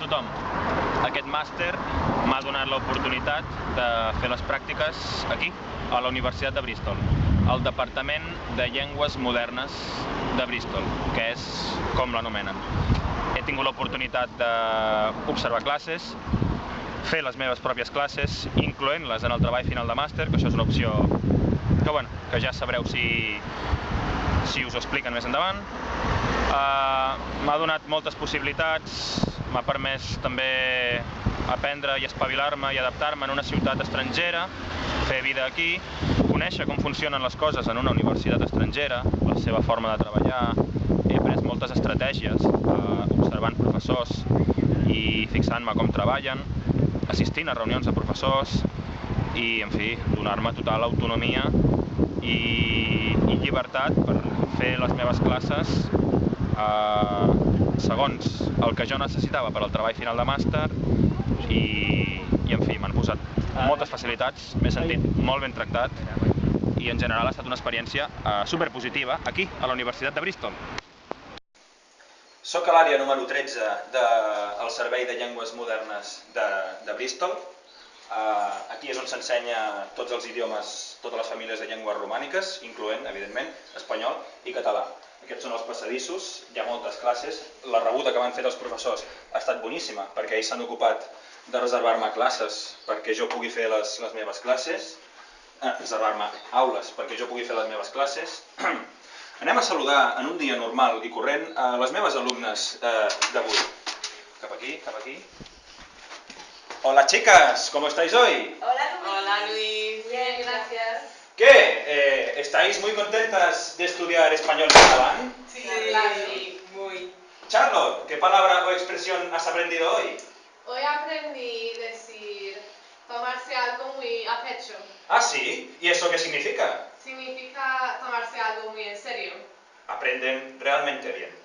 tothom. Aquest màster m'ha donat l'oportunitat de fer les pràctiques aquí, a la Universitat de Bristol, al Departament de Llengües Modernes de Bristol, que és com l'anomenen. He tingut l'oportunitat d'observar classes, fer les meves pròpies classes, incloent-les en el treball final de màster, que això és una opció que ja sabreu si us ho expliquen més endavant. M'ha donat moltes possibilitats, m'ha permès també aprendre i espavilar-me i adaptar-me en una ciutat estrangera, fer vida aquí, conèixer com funcionen les coses en una universitat estrangera, la seva forma de treballar. He après moltes estratègies observant professors i fixant-me com treballen, assistint a reunions de professors i, en fi, donar-me total autonomia i llibertat per fer les meves classes segons el que jo necessitava per al treball final de màster i en fi, m'han posat moltes facilitats, m'he sentit molt ben tractat i en general ha estat una experiència superpositiva aquí, a la Universitat de Bristol. Soc a l'àrea número 13 del Servei de Llengües Modernes de Bristol. Aquí és on s'ensenya tots els idiomes, totes les famílies de llengües romàniques, incloent, evidentment, espanyol i català. Aquests són els passadissos, hi ha moltes classes. La rebuda que m'han fet els professors ha estat boníssima, perquè ells s'han ocupat de reservar-me classes perquè jo pugui fer les meves classes, reservar-me aules perquè jo pugui fer les meves classes. Anem a saludar en un dia normal i corrent a les meves alumnes d'avui. Cap aquí, cap aquí. Hola chicas, ¿cómo estáis hoy? Hola Luis. Hola Luis. Bien, gracias. ¿Qué? ¿Estáis muy contentas de estudiar español y catalán? Sí, Sí. muy. Charlotte, ¿qué palabra o expresión has aprendido hoy? Hoy aprendí a decir tomarse algo muy a pecho. Ah, sí. ¿Y eso qué significa? Significa tomarse algo muy en serio. Aprenden realmente bien.